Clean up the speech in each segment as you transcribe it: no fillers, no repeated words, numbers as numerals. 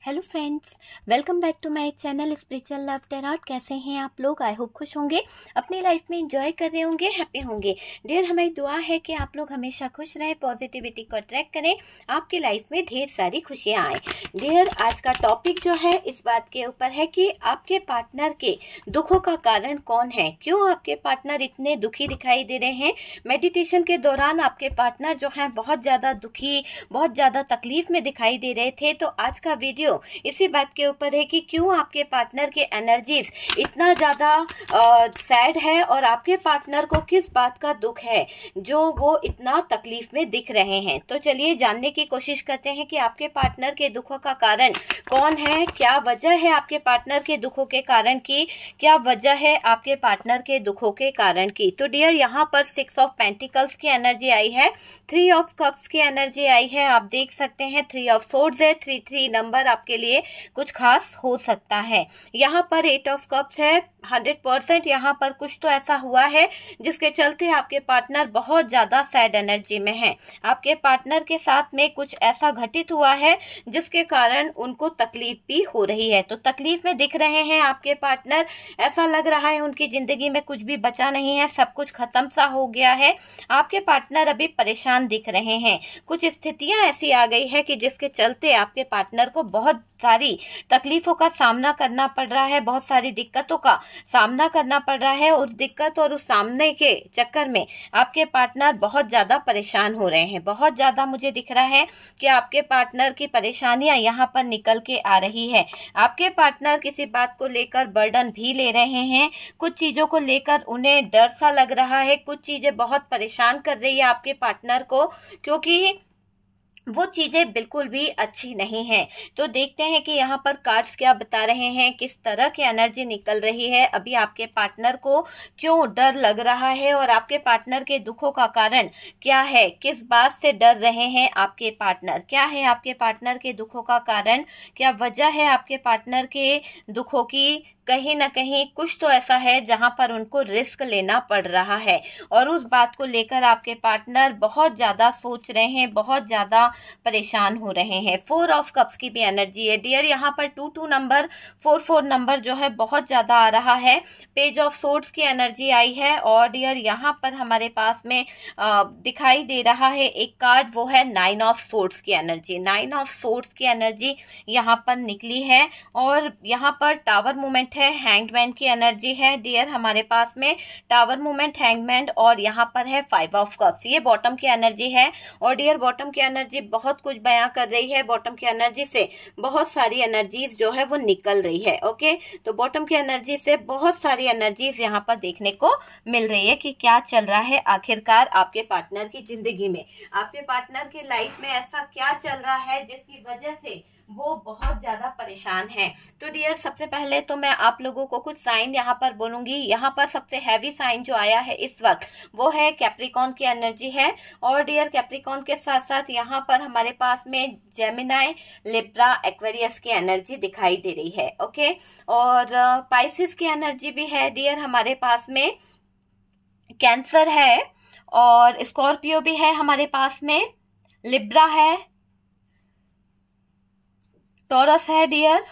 Hello friends, welcome back to my channel spiritual love tarot. कैसे हैं आप लोग? आई होप खुश होंगे, अपनी लाइफ में एंजॉय कर रहे होंगे, हैप्पी होंगे। डियर, हमारी दुआ है कि आप लोग हमेशा खुश रहें, पॉजिटिविटी को अट्रैक्ट करें, आपकी लाइफ में ढेर सारी खुशियां आए। डियर, आज का टॉपिक जो है इस बात के ऊपर है कि आपके पार्टनर के दुखों का कारण कौन है, क्यों आपके पार्टनर इतने दुखी दिखाई दे रहे हैं। मेडिटेशन के दौरान आपके पार्टनर जो है बहुत ज्यादा दुखी, बहुत ज्यादा तकलीफ में दिखाई दे रहे थे। तो आज का वीडियो इसी बात के ऊपर है कि क्यों आपके पार्टनर के एनर्जीज इतना ज्यादा सैड है और आपके पार्टनर को किस बात का दुख है जो वो इतना तकलीफ में दिख रहे हैं। तो चलिए जानने की कोशिश करते हैं कि आपके पार्टनर के दुखों का कारण कौन है, क्या वजह है आपके पार्टनर के दुखों के कारण की, क्या वजह है आपके पार्टनर के दुखों के कारण की। तो डियर, यहाँ पर 6 ऑफ पेंटिकल्स की एनर्जी आई है, 3 ऑफ कप्स की एनर्जी आई है, आप देख सकते हैं 3 ऑफ सोर्ड्स है। 3 नंबर आपके लिए कुछ खास हो सकता है। यहाँ पर 8 ऑफ कप्स है। 100% यहाँ पर कुछ तो ऐसा हुआ है जिसके चलते आपके पार्टनर बहुत ज्यादा सैड एनर्जी में है। आपके पार्टनर के साथ में कुछ ऐसा घटित हुआ है जिसके कारण उनको तकलीफ भी हो रही है। तो तकलीफ में दिख रहे हैं आपके पार्टनर, ऐसा लग रहा है उनकी जिंदगी में कुछ भी बचा नहीं है, सब कुछ खत्म सा हो गया है। आपके पार्टनर अभी परेशान दिख रहे हैं। कुछ स्थितियां ऐसी आ गई है कि जिसके चलते आपके पार्टनर को बहुत सारी तकलीफों का सामना करना पड़ रहा है, बहुत सारी दिक्कतों का सामना करना पड़ रहा है। उस दिक्कत और उस सामने के चक्कर में आपके पार्टनर बहुत ज्यादा परेशान हो रहे हैं। बहुत ज्यादा मुझे दिख रहा है कि आपके पार्टनर की परेशानियां यहाँ पर निकल के आ रही है। आपके पार्टनर किसी बात को लेकर बर्डन भी ले रहे हैं, कुछ चीजों को लेकर उन्हें डर सा लग रहा है, कुछ चीजें बहुत परेशान कर रही है आपके पार्टनर को, क्योंकि वो चीजें बिल्कुल भी अच्छी नहीं है। तो देखते हैं कि यहाँ पर कार्ड्स क्या बता रहे हैं, किस तरह की एनर्जी निकल रही है, अभी आपके पार्टनर को क्यों डर लग रहा है और आपके पार्टनर के दुखों का कारण क्या है, किस बात से डर रहे हैं आपके पार्टनर, क्या है आपके पार्टनर के दुखों का कारण, क्या वजह है आपके पार्टनर के दुखों की। कहीं ना कहीं कुछ तो ऐसा है जहां पर उनको रिस्क लेना पड़ रहा है और उस बात को लेकर आपके पार्टनर बहुत ज्यादा सोच रहे हैं, बहुत ज्यादा परेशान हो रहे हैं। 4 ऑफ कप्स की भी एनर्जी है डियर, यहाँ पर 2 नंबर, 4 नंबर जो है बहुत ज्यादा आ रहा है। पेज ऑफ सोर्ड्स की एनर्जी आई है और डियर यहाँ पर हमारे पास में दिखाई दे रहा है एक कार्ड, वो है 9 ऑफ सोर्ड्स की एनर्जी। 9 ऑफ सोर्ड्स की एनर्जी यहाँ पर निकली है और यहाँ पर टावर मूवमेंट है, हैंगमैन की एनर्जी है डियर हमारे पास में, टावर मूवमेंट, हैंगमैन और यहाँ पर है 5 ऑफ कप्स। ये बॉटम की एनर्जी है और डियर बॉटम की एनर्जी बहुत कुछ बयां कर रही है। बॉटम की एनर्जी से बहुत सारी एनर्जीज जो है वो निकल रही है। ओके, तो बॉटम की एनर्जी से बहुत सारी एनर्जीज यहाँ पर देखने को मिल रही है कि क्या चल रहा है आखिरकार आपके पार्टनर की जिंदगी में, आपके पार्टनर की लाइफ में ऐसा क्या चल रहा है जिसकी वजह से वो बहुत ज्यादा परेशान है। तो डियर, सबसे पहले तो मैं आप लोगों को कुछ साइन यहाँ पर बोलूंगी। यहाँ पर सबसे हैवी साइन जो आया है इस वक्त वो है कैप्रिकॉर्न की एनर्जी है और डियर कैप्रिकॉर्न के साथ साथ यहाँ पर हमारे पास में जेमिनाई, लिब्रा, एक्वेरियस की एनर्जी दिखाई दे रही है। ओके, और पाइसिस की एनर्जी भी है डियर हमारे पास में, कैंसर है और स्कॉर्पियो भी है हमारे पास में, लिब्रा है, टॉरस है डियर।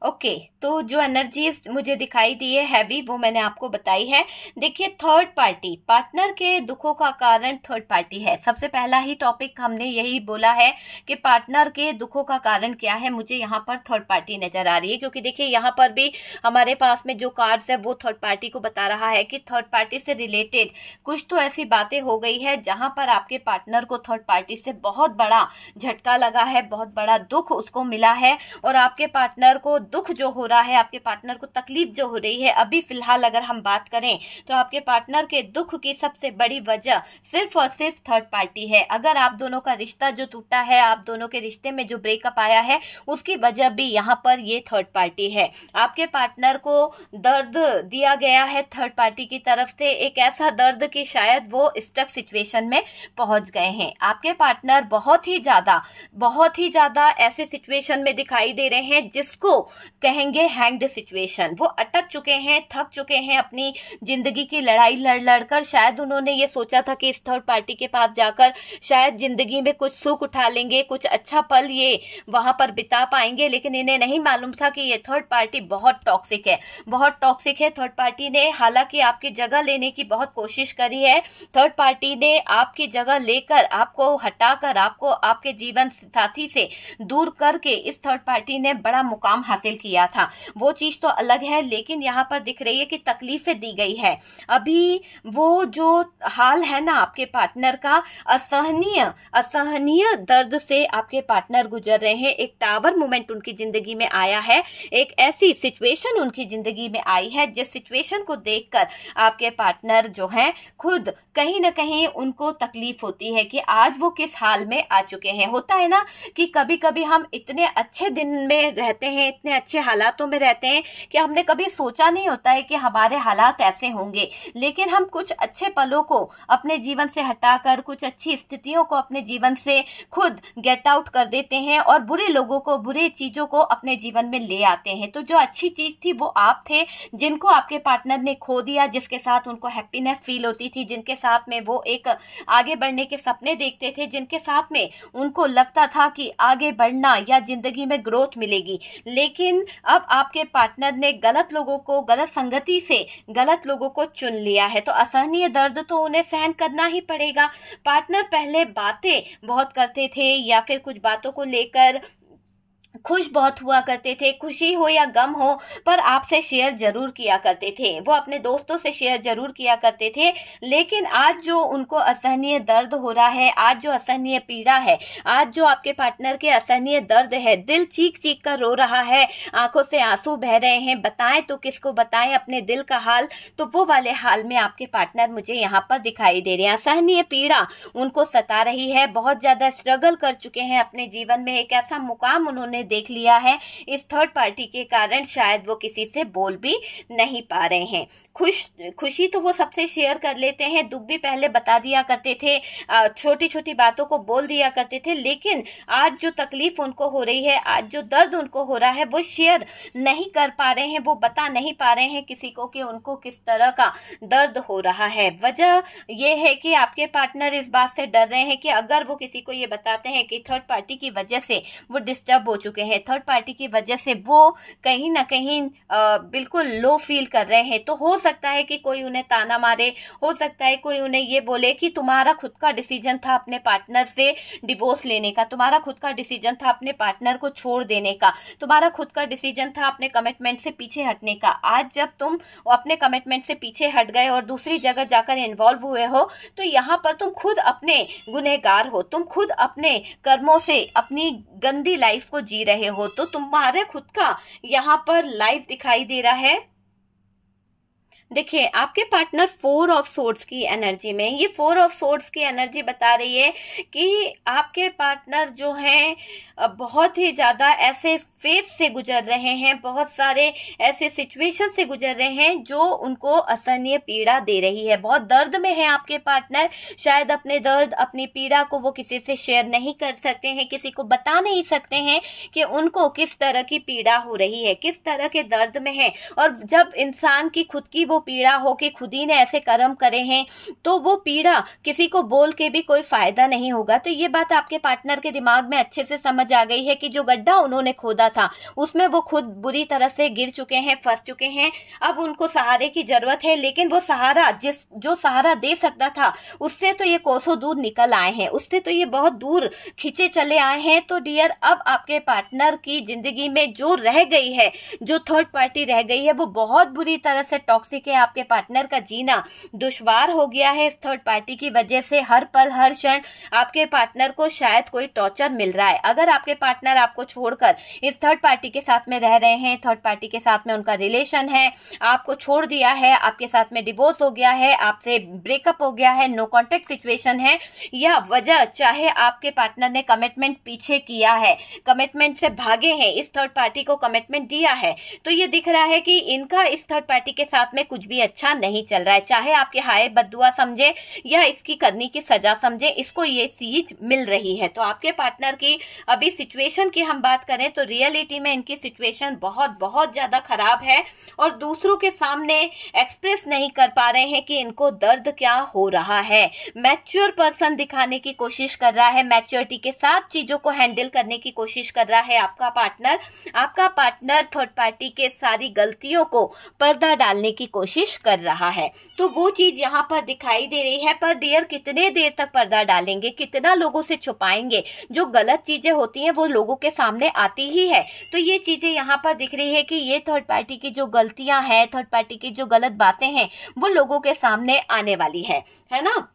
ओके, तो जो एनर्जीज मुझे दिखाई दी है हैवी वो मैंने आपको बताई है। देखिए, थर्ड पार्टी, पार्टनर के दुखों का कारण थर्ड पार्टी है। सबसे पहला ही टॉपिक हमने यही बोला है कि पार्टनर के दुखों का कारण क्या है। मुझे यहाँ पर थर्ड पार्टी नजर आ रही है क्योंकि देखिए यहाँ पर भी हमारे पास में जो कार्ड्स है वो थर्ड पार्टी को बता रहा है कि थर्ड पार्टी से रिलेटेड कुछ तो ऐसी बातें हो गई है जहां पर आपके पार्टनर को थर्ड पार्टी से बहुत बड़ा झटका लगा है, बहुत बड़ा दुख उसको मिला है और आपके पार्टनर को दुख जो हो रहा है, आपके पार्टनर को तकलीफ जो हो रही है, अभी फिलहाल अगर हम बात करें तो आपके पार्टनर के दुख की सबसे बड़ी वजह सिर्फ और सिर्फ थर्ड पार्टी है। अगर आप दोनों का रिश्ता जो टूटा है, आप दोनों के रिश्ते में जो ब्रेकअप आया है, उसकी वजह भी यहाँ पर ये थर्ड पार्टी है। आपके पार्टनर को दर्द दिया गया है थर्ड पार्टी की तरफ से, एक ऐसा दर्द कि शायद वो स्टक सिचुएशन में पहुंच गए हैं। आपके पार्टनर बहुत ही ज्यादा ऐसे सिचुएशन में दिखाई दे रहे हैं जिसको कहेंगे हैंग्ड सिचुएशन। वो अटक चुके हैं, थक चुके हैं अपनी जिंदगी की लड़ाई लड़ लड़कर। शायद उन्होंने ये सोचा था कि इस थर्ड पार्टी के पास जाकर शायद जिंदगी में कुछ सुख उठा लेंगे, कुछ अच्छा पल ये वहां पर बिता पाएंगे, लेकिन इन्हें नहीं मालूम था कि ये थर्ड पार्टी बहुत टॉक्सिक है, बहुत टॉक्सिक है। थर्ड पार्टी ने हालांकि आपकी जगह लेने की बहुत कोशिश करी है, थर्ड पार्टी ने आपकी जगह लेकर, आपको हटाकर, आपको आपके जीवन साथी से दूर करके इस थर्ड पार्टी ने बड़ा मुकाम हासिल किया था। वो चीज तो अलग है, लेकिन यहाँ पर दिख रही है कि तकलीफें दी गई है। अभी वो जो हाल है ना आपके पार्टनर का, असहनीय दर्द से आपके पार्टनर गुजर रहे हैं। एक टावर मोमेंट उनकी जिंदगी में आया है, एक ऐसी सिचुएशन उनकी जिंदगी में आई है जिस सिचुएशन को देखकर आपके पार्टनर जो हैं खुद कहीं ना कहीं उनको तकलीफ होती है कि आज वो किस हाल में आ चुके हैं। होता है ना कि कभी कभी हम इतने अच्छे दिन में रहते हैं, इतने अच्छे हालातों में रहते हैं कि हमने कभी सोचा नहीं होता है कि हमारे हालात ऐसे होंगे, लेकिन हम कुछ अच्छे पलों को अपने जीवन से हटाकर, कुछ अच्छी स्थितियों को अपने जीवन से खुद गेट आउट कर देते हैं और बुरे लोगों को, बुरे चीजों को अपने जीवन में ले आते हैं। तो जो अच्छी चीज थी वो आप थे, जिनको आपके पार्टनर ने खो दिया, जिसके साथ उनको हैप्पीनेस फील होती थी, जिनके साथ में वो एक आगे बढ़ने के सपने देखते थे, जिनके साथ में उनको लगता था कि आगे बढ़ना या जिंदगी में ग्रोथ मिलेगी। लेकिन अब आपके पार्टनर ने गलत लोगों को, गलत संगति से गलत लोगों को चुन लिया है, तो असहनीय दर्द तो उन्हें सहन करना ही पड़ेगा। पार्टनर पहले बातें बहुत करते थे या फिर कुछ बातों को लेकर खुश बहुत हुआ करते थे, खुशी हो या गम हो, पर आपसे शेयर जरूर किया करते थे, वो अपने दोस्तों से शेयर जरूर किया करते थे। लेकिन आज जो उनको असहनीय दर्द हो रहा है, आज जो असहनीय पीड़ा है, आज जो आपके पार्टनर के असहनीय दर्द है, दिल चीख चीख कर रो रहा है, आंखों से आंसू बह रहे हैं, बताएं तो किसको बताएं अपने दिल का हाल, तो वो वाले हाल में आपके पार्टनर मुझे यहाँ पर दिखाई दे रहे हैं। असहनीय पीड़ा उनको सता रही है, बहुत ज्यादा स्ट्रगल कर चुके हैं अपने जीवन में, एक ऐसा मुकाम उन्होंने देख लिया है इस थर्ड पार्टी के कारण, शायद वो किसी से बोल भी नहीं पा रहे हैं। खुशी तो वो सबसे शेयर कर लेते हैं, दुख भी पहले बता दिया करते थे, छोटी छोटी बातों को बोल दिया करते थे, लेकिन आज जो तकलीफ उनको हो रही है, आज जो दर्द उनको हो रहा है, वो शेयर नहीं कर पा रहे हैं, वो बता नहीं पा रहे हैं किसी को कि उनको किस तरह का दर्द हो रहा है। वजह यह है कि आपके पार्टनर इस बात से डर रहे हैं कि अगर वो किसी को ये बताते हैं कि थर्ड पार्टी की वजह से वो डिस्टर्ब हो चुके हैं, थर्ड पार्टी की वजह से वो कहीं ना कहीं बिल्कुल लो फील कर रहे हैं, तो हो सकता है कि कोई उन्हें ताना मारे, हो सकता है कोई उन्हें ये बोले कि तुम्हारा खुद का डिसीजन था अपने पार्टनर से डिवोर्स लेने का, तुम्हारा खुद का डिसीजन था अपने पार्टनर को छोड़ देने का, तुम्हारा खुद का डिसीजन था अपने कमिटमेंट से पीछे हटने का। आज जब तुम अपने कमिटमेंट से पीछे हट गए और दूसरी जगह जाकर इन्वॉल्व हुए हो, तो यहाँ पर तुम खुद अपने गुनहगार हो, तुम खुद अपने कर्मों से अपनी गंदी लाइफ को जी रहे हो, तो तुम्हारे खुद का यहाँ पर लाइफ दिखाई दे रहा है। देखिए आपके पार्टनर 4 ऑफ सोर्ड्स की एनर्जी में, ये 4 ऑफ सोर्ड्स की एनर्जी बता रही है कि आपके पार्टनर जो हैं बहुत ही ज्यादा ऐसे फेज से गुजर रहे हैं, बहुत सारे ऐसे सिचुएशन से गुजर रहे हैं जो उनको असहनीय पीड़ा दे रही है। बहुत दर्द में है आपके पार्टनर, शायद अपने दर्द, अपनी पीड़ा को वो किसी से शेयर नहीं कर सकते हैं, किसी को बता नहीं सकते हैं कि उनको किस तरह की पीड़ा हो रही है, किस तरह के दर्द में है। और जब इंसान की खुद की वो पीड़ा हो कि खुद ही ने ऐसे कर्म करे हैं, तो वो पीड़ा किसी को बोल के भी कोई फायदा नहीं होगा। तो ये बात आपके पार्टनर के दिमाग में अच्छे से समझ आ गई है कि जो गड्ढा उन्होंने खोदा था उसमें वो खुद बुरी तरह से गिर चुके हैं, फंस चुके हैं। अब उनको सहारे की जरूरत है, लेकिन वो सहारा जो सहारा दे सकता था उससे तो ये कोसों दूर निकल आए हैं, उससे तो ये बहुत दूर खींचे चले आए हैं। तो डियर, अब आपके पार्टनर की जिंदगी में जो रह गई है, जो थर्ड पार्टी रह गई है, वो बहुत बुरी तरह से टॉक्सिक है। आपके पार्टनर का जीना दुश्वार हो गया है इस थर्ड पार्टी की वजह से। हर पल हर क्षण आपके पार्टनर को शायद कोई टॉर्चर मिल रहा है। अगर आपके पार्टनर आपको छोड़कर इस थर्ड पार्टी के साथ में रह रहे हैं, थर्ड पार्टी के साथ में उनका रिलेशन है, आपको छोड़ दिया है, आपके साथ में डिवोर्स हो गया है, आपसे ब्रेकअप हो गया है, नो कॉन्टेक्ट सिचुएशन है, या वजह चाहे आपके पार्टनर ने कमिटमेंट पीछे किया है, कमिटमेंट से भागे हैं, इस थर्ड पार्टी को कमिटमेंट दिया है, तो ये दिख रहा है कि इनका इस थर्ड पार्टी के साथ में कुछ भी अच्छा नहीं चल रहा है। चाहे आपके हाय बद्दुआ समझे या इसकी करनी की सजा समझे, इसको ये चीज मिल रही है। तो आपके पार्टनर की अभी सिचुएशन की हम बात करें तो रियल रियलिटी में इनकी सिचुएशन बहुत बहुत ज्यादा खराब है और दूसरों के सामने एक्सप्रेस नहीं कर पा रहे हैं कि इनको दर्द क्या हो रहा है। मैच्योर पर्सन दिखाने की कोशिश कर रहा है, मैच्योरिटी के साथ चीजों को हैंडल करने की कोशिश कर रहा है आपका पार्टनर। आपका पार्टनर थर्ड पार्टी के सारी गलतियों को पर्दा डालने की कोशिश कर रहा है, तो वो चीज यहाँ पर दिखाई दे रही है। पर डियर कितने देर तक पर्दा डालेंगे, कितना लोगों से छुपाएंगे? जो गलत चीजें होती हैं वो लोगों के सामने आती ही है। तो ये चीजें यहाँ पर दिख रही है कि ये थर्ड पार्टी की जो गलतियां हैं, थर्ड पार्टी की जो गलत बातें हैं वो लोगों के सामने आने वाली है ना।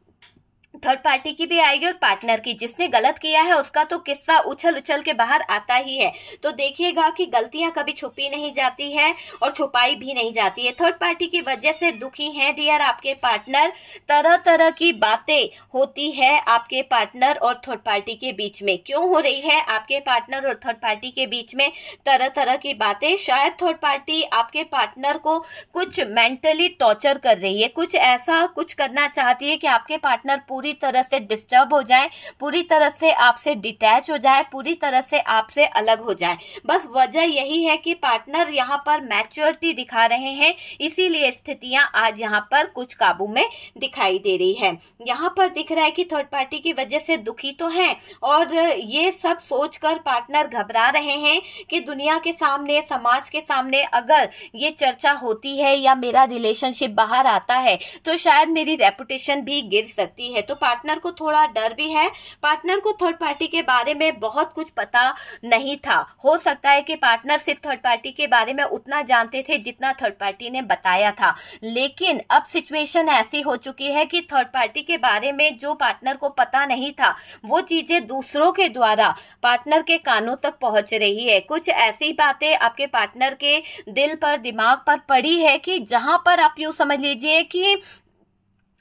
थर्ड पार्टी की भी आएगी और पार्टनर की। जिसने गलत किया है उसका तो किस्सा उछल उछल के बाहर आता ही है। तो देखिएगा कि गलतियां कभी छुपी नहीं जाती है और छुपाई भी नहीं जाती है। थर्ड पार्टी की वजह से दुखी हैं डियर आपके पार्टनर। तरह तरह की बातें होती है आपके पार्टनर और थर्ड पार्टी के बीच में। क्यों हो रही है आपके पार्टनर और थर्ड पार्टी के बीच में तरह तरह की बातें? शायद थर्ड पार्टी आपके पार्टनर को कुछ मेंटली टॉर्चर कर रही है, कुछ ऐसा कुछ करना चाहती है कि आपके पार्टनर पूरी तरह से डिस्टर्ब हो जाए, पूरी तरह से आपसे डिटैच हो जाए, पूरी तरह से आपसे अलग हो जाए। बस वजह यही है कि पार्टनर यहाँ पर मैच्योरिटी दिखा रहे हैं, इसीलिए स्थितियां आज यहाँ पर कुछ काबू में दिखाई दे रही है। यहाँ पर दिख रहा है कि थर्ड पार्टी की वजह से दुखी तो हैं और ये सब सोचकर पार्टनर घबरा रहे हैं कि दुनिया के सामने, समाज के सामने अगर ये चर्चा होती है या मेरा रिलेशनशिप बाहर आता है तो शायद मेरी रेपुटेशन भी गिर सकती है। तो पार्टनर को थोड़ा डर भी है। पार्टनर को थर्ड पार्टी के बारे में बहुत कुछ पता नहीं था। हो सकता है कि पार्टनर सिर्फ थर्ड पार्टी के बारे में उतना जानते थे जितना थर्ड पार्टी ने बताया था, लेकिन अब सिचुएशन ऐसी हो चुकी है कि थर्ड पार्टी के बारे में जो पार्टनर को पता नहीं था वो चीजें दूसरों के द्वारा पार्टनर के कानों तक पहुंच रही है। कुछ ऐसी बातें आपके पार्टनर के दिल पर, दिमाग पर पड़ी है कि जहां पर आप यूं समझ लीजिए कि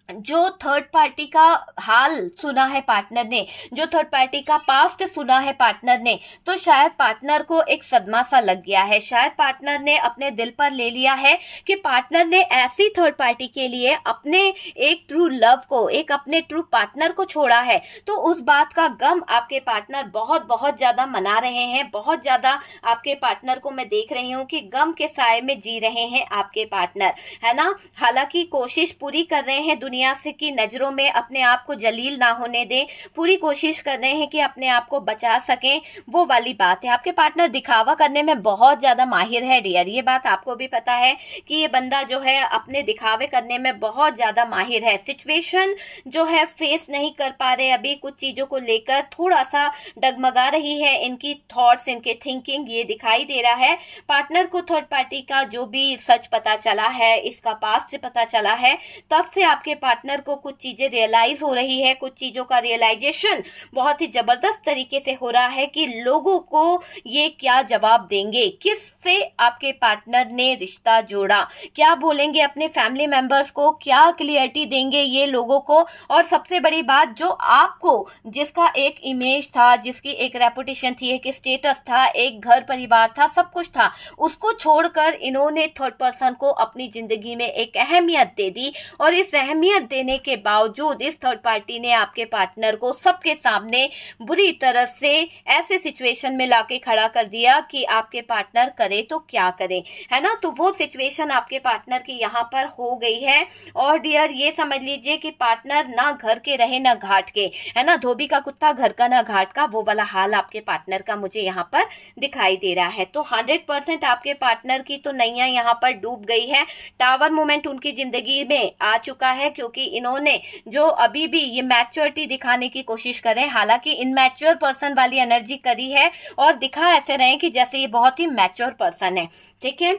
जो थर्ड पार्टी का हाल सुना है पार्टनर ने, जो थर्ड पार्टी का पास्ट सुना है पार्टनर ने, तो शायद पार्टनर को एक सदमा सा लग गया है। शायद पार्टनर ने अपने दिल पर ले लिया है कि पार्टनर ने ऐसी थर्ड पार्टी के लिए अपने एक ट्रू लव को, एक अपने ट्रू पार्टनर को छोड़ा है। तो उस बात का गम आपके पार्टनर बहुत बहुत ज्यादा मना रहे हैं। बहुत ज्यादा आपके पार्टनर को मैं देख रही हूँ कि गम के साए में जी रहे हैं आपके पार्टनर, है ना। हालांकि कोशिश पूरी कर रहे हैं दुनिया से की नजरों में अपने आप को जलील ना होने दें, पूरी कोशिश कर रहे हैं कि अपने आप को बचा सकें, वो वाली बात है। आपके पार्टनर दिखावा करने में बहुत ज्यादा माहिर है डियर, ये बात आपको भी पता है कि ये बंदा जो है अपने दिखावे करने में बहुत ज्यादा माहिर है। सिचुएशन जो है फेस नहीं कर पा रहे, अभी कुछ चीजों को लेकर थोड़ा सा डगमगा रही है इनकी थॉट्स, इनके थिंकिंग, ये दिखाई दे रहा है। पार्टनर को थर्ड पार्टी का जो भी सच पता चला है, इसका पास्ट पता चला है, तब से आपके पार्टनर को कुछ चीजें रियलाइज हो रही है। कुछ चीजों का रियलाइजेशन बहुत ही जबरदस्त तरीके से हो रहा है कि लोगों को ये क्या जवाब देंगे, किससे आपके पार्टनर ने रिश्ता जोड़ा, क्या बोलेंगे अपने फैमिली मेंबर्स को, क्या क्लियरिटी देंगे ये लोगों को। और सबसे बड़ी बात, जो आपको, जिसका एक इमेज था, जिसकी एक रेपुटेशन थी, एक स्टेटस था, एक घर परिवार था, सब कुछ था, उसको छोड़कर इन्होंने थर्ड पर्सन को अपनी जिंदगी में एक अहमियत दे दी। और इस अहमियत देने के बावजूद इस थर्ड पार्टी ने आपके पार्टनर को सबके सामने बुरी तरह से ऐसे सिचुएशन में लाके खड़ा कर दिया कि आपके पार्टनर करे तो क्या करे, है ना। तो वो सिचुएशन आपके पार्टनर की यहाँ पर हो गई है। और डियर ये समझ लीजिए कि पार्टनर ना घर के रहे ना घाट के, है ना। धोबी का कुत्ता घर का ना घाट का, वो वाला हाल आपके पार्टनर का मुझे यहाँ पर दिखाई दे रहा है। तो 100% आपके पार्टनर की तो नैया यहाँ पर डूब गई है। टावर मोमेंट उनकी जिंदगी में आ चुका है, क्योंकि इन्होंने जो अभी भी ये मैच्योरिटी दिखाने की कोशिश कर रहे हैं, हालांकि इनमैच्योर पर्सन वाली एनर्जी करी है और दिखा ऐसे रहे कि जैसे ये बहुत ही मैच्योर पर्सन है, ठीक है।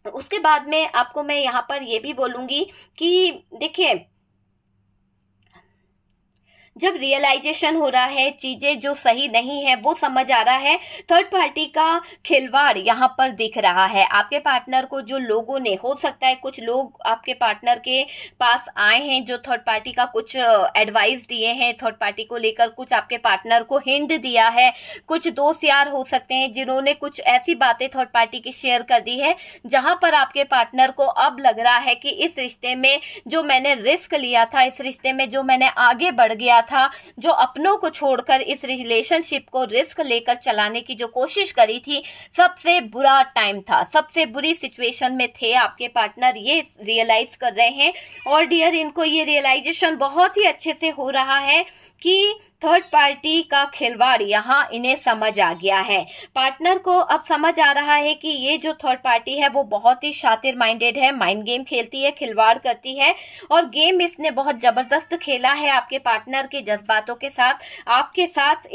उसके बाद में आपको मैं यहाँ पर ये भी बोलूंगी कि देखिए, जब रियलाइजेशन हो रहा है, चीजें जो सही नहीं है वो समझ आ रहा है, थर्ड पार्टी का खिलवाड़ यहाँ पर दिख रहा है। आपके पार्टनर को जो लोगों ने, हो सकता है कुछ लोग आपके पार्टनर के पास आए हैं जो थर्ड पार्टी का कुछ एडवाइस दिए हैं, थर्ड पार्टी को लेकर कुछ आपके पार्टनर को हिंट दिया है। कुछ दोस्त यार हो सकते हैं जिन्होंने कुछ ऐसी बातें थर्ड पार्टी की शेयर कर दी है जहां पर आपके पार्टनर को अब लग रहा है कि इस रिश्ते में जो मैंने रिस्क लिया था, इस रिश्ते में जो मैंने आगे बढ़ गया था, जो अपनों को छोड़कर इस रिलेशनशिप को रिस्क लेकर चलाने की जो कोशिश करी थी, सबसे बुरा टाइम था, सबसे बुरी सिचुएशन में थे आपके पार्टनर, ये रियलाइज कर रहे हैं। और डियर, इनको ये रियलाइजेशन बहुत ही अच्छे से हो रहा है कि थर्ड पार्टी का खिलवाड़ यहाँ इन्हें समझ आ गया है। पार्टनर को अब समझ आ रहा है कि ये जो थर्ड पार्टी है वो बहुत ही शातिर माइंडेड है, माइंड गेम खेलती है, खिलवाड़ करती है, और गेम इसने बहुत जबरदस्त खेला है आपके पार्टनर के जज्बातों के साथ, आपके साथ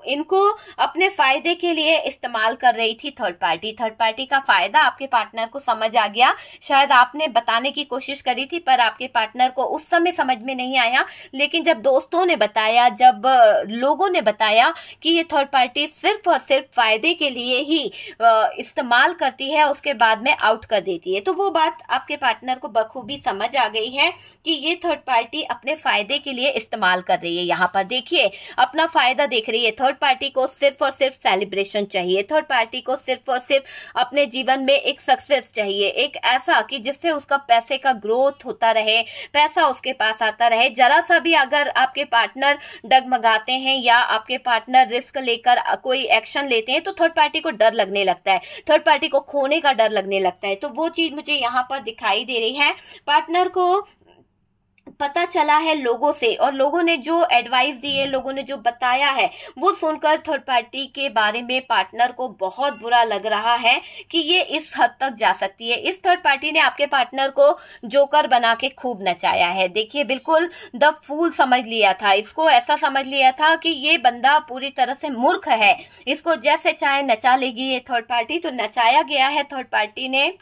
इनको अपने फायदे के लिए इस्तेमाल कर रही थी थर्ड पार्टी। थर्ड पार्टी का फायदा आपके पार्टनर को समझ आ गया। शायद आपने बताने की कोशिश करी थी पर आपके पार्टनर को उस समय समझ में नहीं आया, लेकिन जब दोस्तों ने बताया, जब लोगों ने बताया कि ये थर्ड पार्टी सिर्फ और सिर्फ फायदे के लिए ही इस्तेमाल करती है, उसके बाद में आउट कर देती है, तो वो बात आपके पार्टनर को बखूबी समझ आ गई है कि ये थर्ड पार्टी अपने फायदे के लिए इस्तेमाल कर रही है। यहाँ पर देखिए, अपना फायदा देख रही है। थर्ड पार्टी को सिर्फ और सिर्फ सेलिब्रेशन चाहिए, थर्ड पार्टी को सिर्फ और सिर्फ अपने जीवन में एक सक्सेस चाहिए, एक ऐसा कि जिससे उसका पैसे का ग्रोथ होता रहे, पैसा उसके पास आता रहे। जरा सा भी अगर आपके पार्टनर डगमगाते हैं या आपके पार्टनर रिस्क लेकर कोई एक्शन लेते हैं तो थर्ड पार्टी को डर लगने लगता है, थर्ड पार्टी को खोने का डर लगने लगता है। तो वो चीज मुझे यहाँ पर दिखाई दे रही है। पार्टनर को पता चला है लोगों से, और लोगों ने जो एडवाइस दी है, लोगों ने जो बताया है, वो सुनकर थर्ड पार्टी के बारे में पार्टनर को बहुत बुरा लग रहा है कि ये इस हद तक जा सकती है। इस थर्ड पार्टी ने आपके पार्टनर को जोकर बना के खूब नचाया है। देखिए, बिल्कुल द फूल समझ लिया था, इसको ऐसा समझ लिया था कि ये बंदा पूरी तरह से मूर्ख है, इसको जैसे चाहे नचा लेगी ये थर्ड पार्टी। तो नचाया गया है थर्ड पार्टी ने।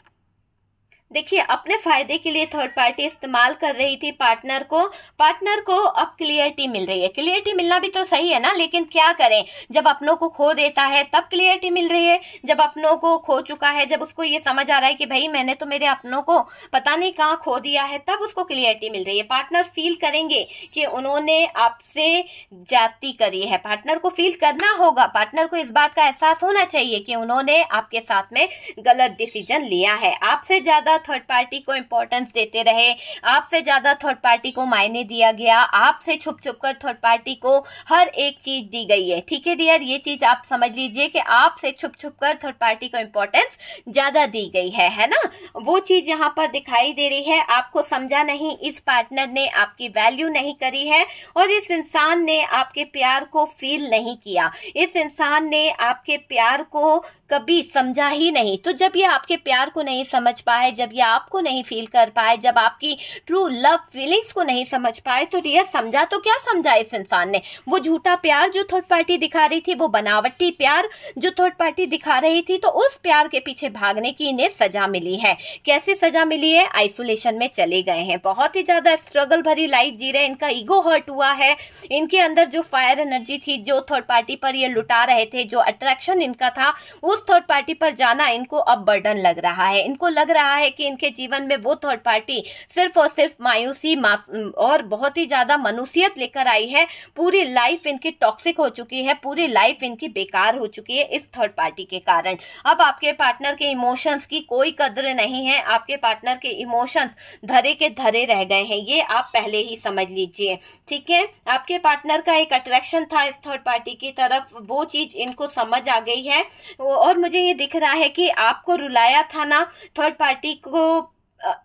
देखिए, अपने फायदे के लिए थर्ड पार्टी इस्तेमाल कर रही थी पार्टनर को। पार्टनर को अब क्लियरिटी मिल रही है। क्लियरिटी मिलना भी तो सही है ना, लेकिन क्या करें, जब अपनों को खो देता है तब क्लियरिटी मिल रही है। जब अपनों को खो चुका है, जब उसको ये समझ आ रहा है कि भाई मैंने तो मेरे अपनों को पता नहीं कहाँ खो दिया है, तब उसको क्लियरिटी मिल रही है। पार्टनर फील करेंगे कि उन्होंने आपसे जाती करी है, पार्टनर को फील करना होगा, पार्टनर को इस बात का एहसास होना चाहिए कि उन्होंने आपके साथ में गलत डिसीजन लिया है। आपसे ज्यादा थर्ड पार्टी को इंपॉर्टेंस देते रहे, आपसे ज्यादा थर्ड पार्टी को मायने दिया गया, आपसे छुप छुप कर थर्ड पार्टी को हर एक चीज दी गई है। ठीक है डियर, ये चीज आप समझ लीजिए कि आपसे छुप छुप कर थर्ड पार्टी को इंपॉर्टेंस ज्यादा दी गई है ना। वो चीज यहाँ पर दिखाई दे रही है। आपको समझा नहीं, इस पार्टनर ने आपकी वैल्यू नहीं करी है, और इस इंसान ने आपके प्यार को फील नहीं किया, इस इंसान ने आपके प्यार को कभी समझा ही नहीं। तो जब ये आपके प्यार को नहीं समझ पाए, जब ये आपको नहीं फील कर पाए, जब आपकी ट्रू लव फीलिंग्स को नहीं समझ पाए, तो डियर समझा तो क्या समझा इस इंसान ने। वो झूठा प्यार जो थर्ड पार्टी दिखा रही थी, वो बनावटी प्यार जो थर्ड पार्टी दिखा रही थी, तो उस प्यार के पीछे भागने की इन्हें सजा मिली है। कैसे सजा मिली है? आइसोलेशन में चले गए हैं, बहुत ही ज्यादा स्ट्रगल भरी लाइफ जी रहे हैं, इनका ईगो हर्ट हुआ है, इनके अंदर जो फायर एनर्जी थी, जो थर्ड पार्टी पर ये लुटा रहे थे, जो अट्रैक्शन इनका था, उस थर्ड पार्टी पर जाना इनको अब बर्डन लग रहा है। इनको लग रहा है कि इनके जीवन में वो थर्ड पार्टी सिर्फ और सिर्फ मायूसी और बहुत ही ज्यादा मनुष्यत लेकर आई है। पूरी लाइफ इनकी टॉक्सिक हो चुकी है, पूरी लाइफ इनकी बेकार हो चुकी है इस थर्ड पार्टी के कारण। अब आपके पार्टनर के इमोशंस की कोई कद्र नहीं है, आपके पार्टनर के इमोशंस धरे के धरे रह गए हैं, ये आप पहले ही समझ लीजिए। ठीक है, आपके पार्टनर का एक अट्रैक्शन था इस थर्ड पार्टी की तरफ, वो चीज इनको समझ आ गई है। और मुझे ये दिख रहा है कि आपको रुलाया था ना थर्ड पार्टी को,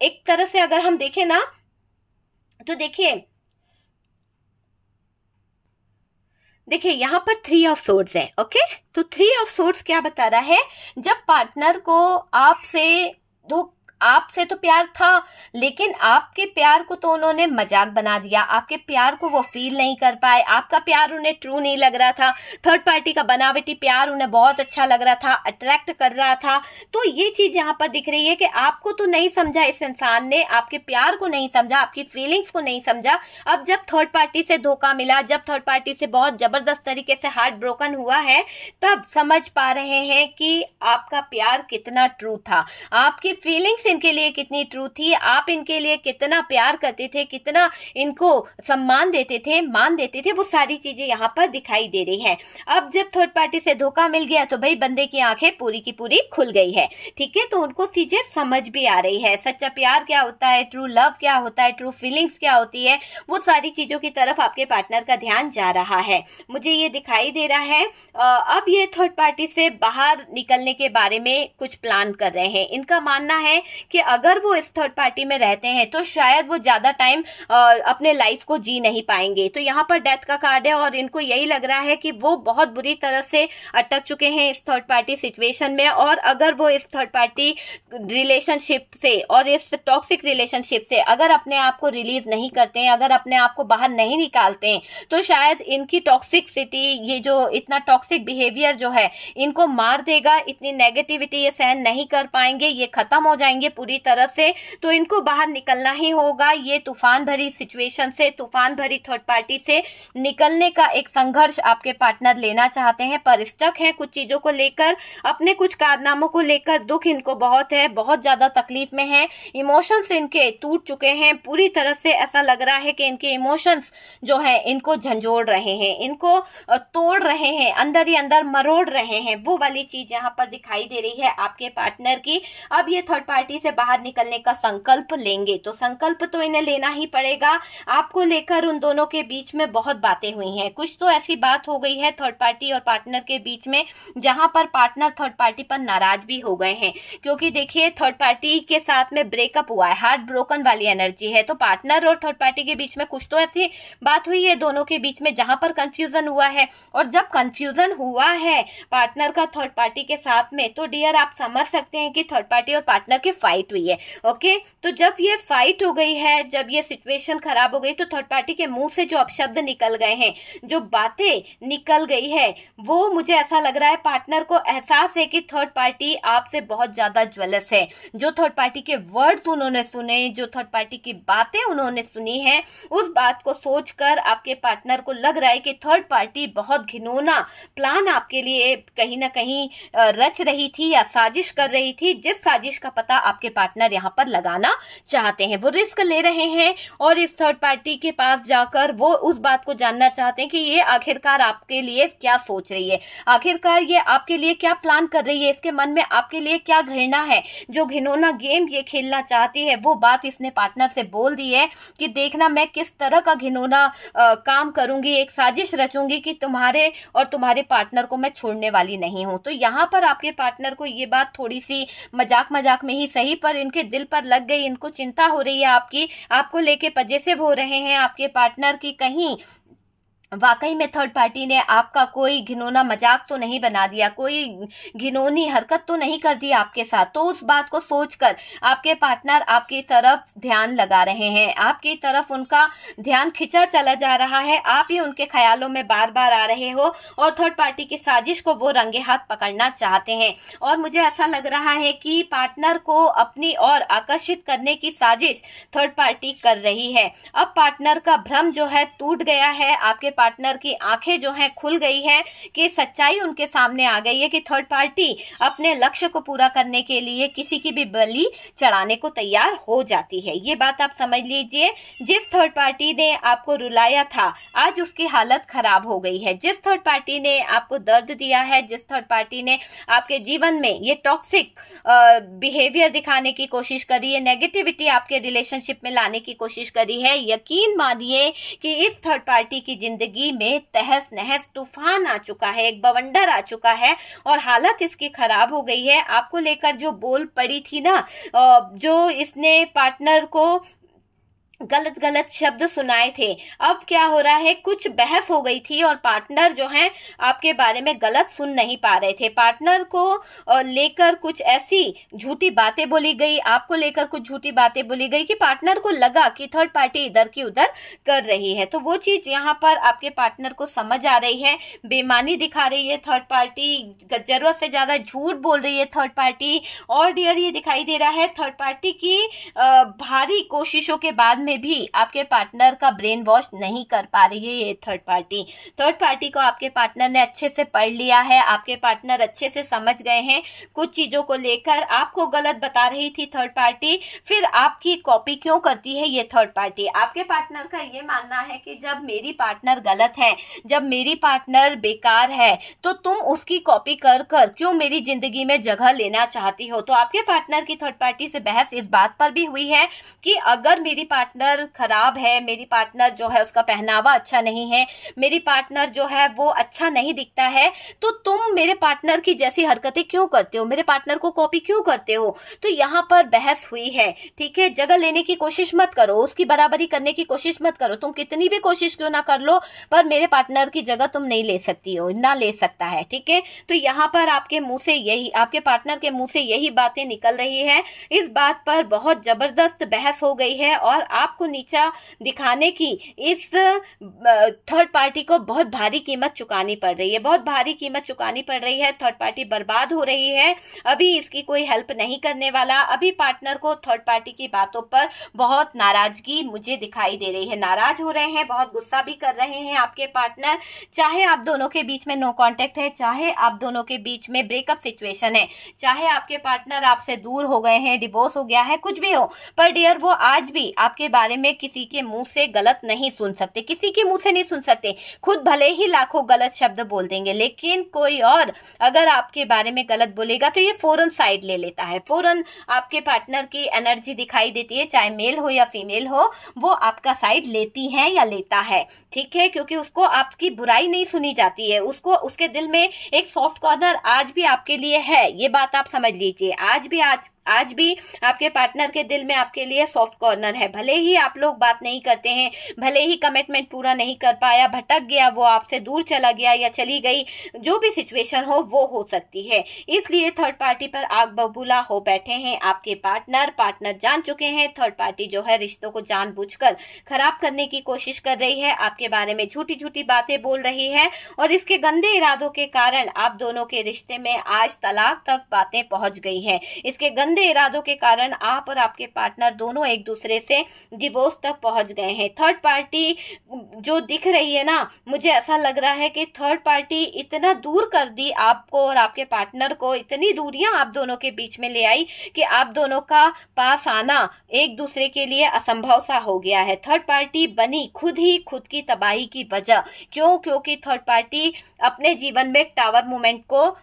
एक तरह से अगर हम देखें ना, तो देखिए यहाँ पर 3 ऑफ सोर्ड्स है। ओके, तो 3 ऑफ सोर्ड्स क्या बता रहा है? जब पार्टनर को आपसे तो प्यार था, लेकिन आपके प्यार को तो उन्होंने मजाक बना दिया, आपके प्यार को वो फील नहीं कर पाए, आपका प्यार उन्हें ट्रू नहीं लग रहा था, थर्ड पार्टी का बनावटी प्यार उन्हें बहुत अच्छा लग रहा था, अट्रैक्ट कर रहा था। तो ये चीज यहाँ पर दिख रही है कि आपको तो नहीं समझा इस इंसान ने, आपके प्यार को नहीं समझा, आपकी फीलिंग्स को नहीं समझा। अब जब थर्ड पार्टी से धोखा मिला, जब थर्ड पार्टी से बहुत जबरदस्त तरीके से हार्ट ब्रोकन हुआ है, तब समझ पा रहे हैं कि आपका प्यार कितना ट्रू था, आपकी फीलिंग्स इनके लिए कितनी ट्रू थी, आप इनके लिए कितना प्यार करते थे, कितना इनको सम्मान देते थे, मान देते थे, वो सारी चीजें यहाँ पर दिखाई दे रही है। अब जब थर्ड पार्टी से धोखा मिल गया तो भाई बंदे की आंखें पूरी की पूरी खुल गई है, ठीक है। तो उनको चीजें समझ भी आ रही है, सच्चा प्यार क्या होता है, ट्रू लव क्या होता है, ट्रू फीलिंग्स क्या होती है, वो सारी चीजों की तरफ आपके पार्टनर का ध्यान जा रहा है, मुझे ये दिखाई दे रहा है। अब ये थर्ड पार्टी से बाहर निकलने के बारे में कुछ प्लान कर रहे हैं। इनका मानना है कि अगर वो इस थर्ड पार्टी में रहते हैं तो शायद वो ज्यादा टाइम अपने लाइफ को जी नहीं पाएंगे। तो यहाँ पर डेथ का कार्ड है और इनको यही लग रहा है कि वो बहुत बुरी तरह से अटक चुके हैं इस थर्ड पार्टी सिचुएशन में, और अगर वो इस थर्ड पार्टी रिलेशनशिप से और इस टॉक्सिक रिलेशनशिप से अगर अपने आप को रिलीज नहीं करते हैं, अगर अपने आप को बाहर नहीं निकालते हैं, तो शायद इनकी टॉक्सिसिटी, ये जो इतना टॉक्सिक बिहेवियर जो है इनको मार देगा। इतनी नेगेटिविटी ये सहन नहीं कर पाएंगे, ये खत्म हो जाएंगे पूरी तरह से। तो इनको बाहर निकलना ही होगा। ये तूफान भरी सिचुएशन से, तूफान भरी थर्ड पार्टी से निकलने का एक संघर्ष आपके पार्टनर लेना चाहते हैं, पर स्टक है कुछ चीजों को लेकर, अपने कुछ कारनामों को लेकर दुख इनको बहुत है, बहुत ज्यादा तकलीफ में है, इमोशंस इनके टूट चुके हैं पूरी तरह से। ऐसा लग रहा है कि इनके इमोशंस जो है इनको झंझोड़ रहे हैं, इनको तोड़ रहे हैं, अंदर ही अंदर मरोड़ रहे हैं। वो वाली चीज यहाँ पर दिखाई दे रही है आपके पार्टनर की। अब ये थर्ड पार्टी से बाहर निकलने का संकल्प लेंगे, तो संकल्प तो इन्हें लेना ही पड़ेगा। आपको लेकर उन दोनों के बीच में बहुत बातें हुई हैं, कुछ तो ऐसी बात हो गई है थर्ड पार्टी और पार्टनर के बीच में जहां पर पार्टनर थर्ड पार्टी पर नाराज भी हो गए हैं, क्योंकि देखिए थर्ड पार्टी के साथ में ब्रेकअप हुआ है, हार्ट ब्रोकन वाली एनर्जी है। तो पार्टनर और थर्ड पार्टी के बीच में कुछ तो ऐसी बात हुई है दोनों के बीच में जहां पर कंफ्यूजन हुआ है, और जब कंफ्यूजन हुआ है पार्टनर का थर्ड पार्टी के साथ में, तो डियर आप समझ सकते हैं कि थर्ड पार्टी और पार्टनर की फाइट हुई है। ओके, तो जब ये फाइट हो गई है, जब ये सिचुएशन खराब हो गई, तो थर्ड पार्टी के मुंह से जो अपशब्द निकल गए हैं, जो बातें निकल गई है, वो मुझे ऐसा लग रहा है पार्टनर को एहसास है कि थर्ड पार्टी आपसे बहुत ज्यादा ज्वेलस है। जो थर्ड पार्टी के वर्ड्स उन्होंने सुने, जो थर्ड पार्टी की बातें उन्होंने सुनी है, उस बात को सोचकर आपके पार्टनर को लग रहा है कि थर्ड पार्टी बहुत घिनौना प्लान आपके लिए कहीं ना कहीं रच रही थी या साजिश कर रही थी, जिस साजिश का पता आपके पार्टनर यहाँ पर लगाना चाहते हैं। वो रिस्क ले रहे हैं और इस थर्ड पार्टी के पास जाकर वो उस बात को जानना चाहते हैं कि ये आखिरकार आपके लिए क्या सोच रही है, आखिरकार ये आपके लिए क्या प्लान कर रही है, इसके मन में आपके लिए क्या घृणा है, जो घिनौना गेम ये खेलना चाहती है। वो बात इसने पार्टनर से बोल दी है कि देखना मैं किस तरह का घिनौना काम करूंगी, एक साजिश रचूंगी कि तुम्हारे और तुम्हारे पार्टनर को मैं छोड़ने वाली नहीं हूं। तो यहाँ पर आपके पार्टनर को ये बात थोड़ी सी मजाक मजाक में ही सही, पर इनके दिल पर लग गई, इनको चिंता हो रही है आपकी, आपको लेके पजेसिव हो रहे हैं आपके पार्टनर की, कहीं वाकई में थर्ड पार्टी ने आपका कोई घिनौना मजाक तो नहीं बना दिया, कोई घिनौनी हरकत तो नहीं कर दी आपके साथ। तो उस बात को सोचकर आपके पार्टनर आपकी तरफ ध्यान लगा रहे हैं, आपकी तरफ उनका ध्यान खिंचा चला जा रहा है, आप ही उनके ख्यालों में बार बार आ रहे हो, और थर्ड पार्टी की साजिश को वो रंगे हाथ पकड़ना चाहते हैं। और मुझे ऐसा लग रहा है कि पार्टनर को अपनी ओर आकर्षित करने की साजिश थर्ड पार्टी कर रही है। अब पार्टनर का भ्रम जो है टूट गया है, आपके पार्टनर की आंखें जो हैं खुल गई है कि सच्चाई उनके सामने आ गई है कि थर्ड पार्टी अपने लक्ष्य को पूरा करने के लिए किसी की भी बलि चढ़ाने को तैयार हो जाती है। ये बात आप समझ लीजिए। जिस थर्ड पार्टी ने आपको रुलाया था, आज उसकी हालत खराब हो गई है। जिस थर्ड पार्टी ने आपको दर्द दिया है, जिस थर्ड पार्टी ने आपके जीवन में ये टॉक्सिक बिहेवियर दिखाने की कोशिश करी है, नेगेटिविटी आपके रिलेशनशिप में लाने की कोशिश करी है, यकीन मानिए कि इस थर्ड पार्टी की जिंदगी में तहस नहस तूफान आ चुका है, एक बवंडर आ चुका है और हालत इसकी खराब हो गई है। आपको लेकर जो बोल पड़ी थी ना, जो इसने पार्टनर को गलत गलत शब्द सुनाए थे, अब क्या हो रहा है, कुछ बहस हो गई थी और पार्टनर जो है आपके बारे में गलत सुन नहीं पा रहे थे। पार्टनर को लेकर कुछ ऐसी झूठी बातें बोली गई, आपको लेकर कुछ झूठी बातें बोली गई कि पार्टनर को लगा कि थर्ड पार्टी इधर की उधर कर रही है। तो वो चीज यहाँ पर आपके पार्टनर को समझ आ रही है, बेईमानी दिखा रही है थर्ड पार्टी, जरूरत से ज्यादा झूठ बोल रही है थर्ड पार्टी। और डियर ये दिखाई दे रहा है थर्ड पार्टी की भारी कोशिशों के बाद में भी आपके पार्टनर का ब्रेन वॉश नहीं कर पा रही है ये थर्ड पार्टी। थर्ड पार्टी को आपके पार्टनर ने अच्छे से पढ़ लिया है, आपके पार्टनर अच्छे से समझ गए हैं। कुछ चीजों को लेकर आपको गलत बता रही थी थर्ड पार्टी, फिर आपकी कॉपी क्यों करती है ये थर्ड पार्टी। आपके पार्टनर का ये मानना है कि जब मेरी पार्टनर गलत है, जब मेरी पार्टनर बेकार है, तो तुम उसकी कॉपी कर कर क्यों मेरी जिंदगी में जगह लेना चाहती हो। तो आपके पार्टनर की थर्ड पार्टी से बहस इस बात पर भी हुई है कि अगर मेरी पार्टनर खराब है, मेरी पार्टनर जो है उसका पहनावा अच्छा नहीं है, मेरी पार्टनर जो है वो अच्छा नहीं दिखता है, तो तुम मेरे पार्टनर की जैसी हरकतें क्यों करते हो, मेरे पार्टनर को कॉपी क्यों करते हो। तो यहाँ पर बहस हुई है, ठीक है। जगह लेने की कोशिश मत करो, उसकी बराबरी करने की कोशिश मत करो, तुम कितनी भी कोशिश क्यों ना कर लो, पर मेरे पार्टनर की जगह तुम नहीं ले सकती हो, ना ले सकता है, ठीक है। तो यहाँ पर आपके मुंह से यही, आपके पार्टनर के मुंह से यही बातें निकल रही है। इस बात पर बहुत जबरदस्त बहस हो गई है और आपको नीचा दिखाने की इस थर्ड पार्टी को बहुत भारी कीमत चुकानी पड़ रही है, बहुत भारी कीमत चुकानी पड़ रही है। थर्ड पार्टी बर्बाद हो रही है, अभी इसकी कोई हेल्प नहीं करने वाला। अभी पार्टनर को थर्ड पार्टी की बातों पर बहुत नाराजगी मुझे दिखाई दे रही है, नाराज हो रहे हैं, बहुत गुस्सा भी कर रहे हैं आपके पार्टनर। चाहे आप दोनों के बीच में नो कांटेक्ट है, चाहे आप दोनों के बीच में ब्रेकअप सिचुएशन है, चाहे आपके पार्टनर आपसे दूर हो गए हैं, डिवोर्स हो गया है, कुछ भी हो, पर डियर वो आज भी आपके बारे में किसी के मुंह से गलत नहीं सुन सकते, किसी के मुंह से नहीं सुन सकते। खुद भले ही लाखों गलत शब्द बोल देंगे, लेकिन कोई और अगर आपके बारे में गलत बोलेगा तो ये फौरन साइड ले लेता है, फौरन आपके पार्टनर की एनर्जी दिखाई देती है, चाहे मेल हो या फीमेल हो, वो आपका साइड लेती है या लेता है, ठीक है। क्योंकि उसको आपकी बुराई नहीं सुनी जाती है, उसको उसके दिल में एक सॉफ्ट कॉर्नर आज भी आपके लिए है, ये बात आप समझ लीजिए। आज भी आपके पार्टनर के दिल में आपके लिए सॉफ्ट कॉर्नर है। भले ही आप लोग बात नहीं करते हैं, भले ही कमिटमेंट पूरा नहीं कर पाया, भटक गया, वो आपसे दूर चला गया या चली गई, जो भी सिचुएशन हो वो हो सकती है। इसलिए थर्ड पार्टी पर आग बबूला हो बैठे हैं आपके पार्टनर जान चुके हैं थर्ड पार्टी जो है रिश्तों को जानबूझकर खराब करने की कोशिश कर रही है, आपके बारे में झूठी झूठी बातें बोल रही है, और इसके गंदे इरादों के कारण आप दोनों के रिश्ते में आज तलाक तक बातें पहुंच गई है। इसके गंदे इरादों के कारण आप और आपके पार्टनर दोनों एक दूसरे से डिवोर्स तक पहुंच गए हैं। थर्ड पार्टी जो दिख रही है ना, मुझे ऐसा लग रहा है कि थर्ड पार्टी इतना दूर कर दी आपको और आपके पार्टनर को, इतनी दूरियां आप दोनों के बीच में ले आई कि आप दोनों का पास आना एक दूसरे के लिए असंभव सा हो गया है। थर्ड पार्टी बनी खुद ही खुद की तबाही की वजह। क्यों? क्योंकि थर्ड पार्टी अपने जीवन में टावर मूवमेंट को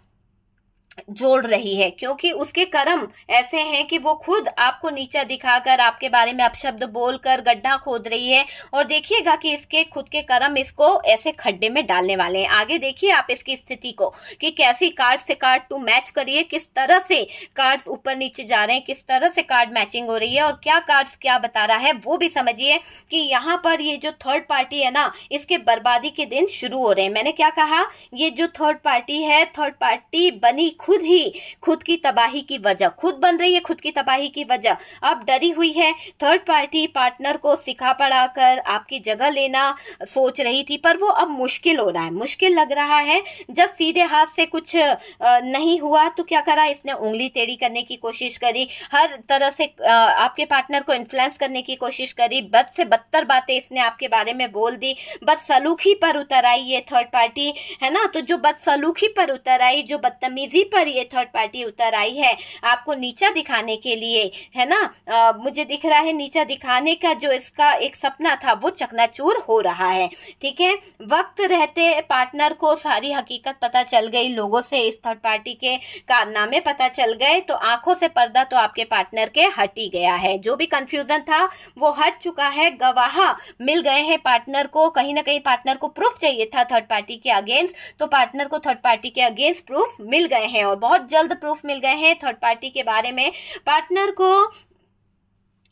जोड़ रही है, क्योंकि उसके कर्म ऐसे हैं कि वो खुद आपको नीचा दिखाकर, आपके बारे में अपशब्द बोलकर गड्ढा खोद रही है, और देखिएगा कि इसके खुद के कर्म इसको ऐसे खड्डे में डालने वाले हैं। आगे देखिए आप इसकी स्थिति को कि कैसी कार्ड से कार्ड टू मैच करिए, किस तरह से कार्ड्स ऊपर नीचे जा रहे हैं, किस तरह से कार्ड मैचिंग हो रही है, और क्या कार्ड्स क्या बता रहा है वो भी समझिए कि यहाँ पर ये जो थर्ड पार्टी है ना, इसके बर्बादी के दिन शुरू हो रहे हैं। मैंने क्या कहा, ये जो थर्ड पार्टी है, थर्ड पार्टी बनी खुद ही खुद की तबाही की वजह, खुद बन रही है खुद की तबाही की वजह। अब डरी हुई है थर्ड पार्टी, पार्टनर को सिखा पढ़ाकर आपकी जगह लेना सोच रही थी, पर वो अब मुश्किल हो रहा है, मुश्किल लग रहा है। जब सीधे हाथ से कुछ नहीं हुआ तो क्या करा इसने, उंगली टेढ़ी करने की कोशिश करी, हर तरह से आपके पार्टनर को इन्फ्लुएंस करने की कोशिश करी, बद से बदतर बातें इसने आपके बारे में बोल दी, बदसलूकी पर उतर आई ये थर्ड पार्टी, है ना। तो जो बदसलूकी पर उतर आई, जो बदतमीजी पर ये थर्ड पार्टी उतर आई है आपको नीचा दिखाने के लिए, है ना। मुझे दिख रहा है नीचा दिखाने का जो इसका एक सपना था वो चकनाचूर हो रहा है, ठीक है। वक्त रहते पार्टनर को सारी हकीकत पता चल गई, लोगों से इस थर्ड पार्टी के कारनामे पता चल गए, तो आंखों से पर्दा तो आपके पार्टनर के हट ही गया है। जो भी कंफ्यूजन था वो हट चुका है, गवाह मिल गए हैं पार्टनर को। कहीं ना कहीं पार्टनर को प्रूफ चाहिए था थर्ड पार्टी के अगेंस्ट, तो पार्टनर को थर्ड पार्टी के अगेंस्ट प्रूफ मिल गए हैं, और बहुत जल्द प्रूफ मिल गए हैं थर्ड पार्टी के बारे में। पार्टनर को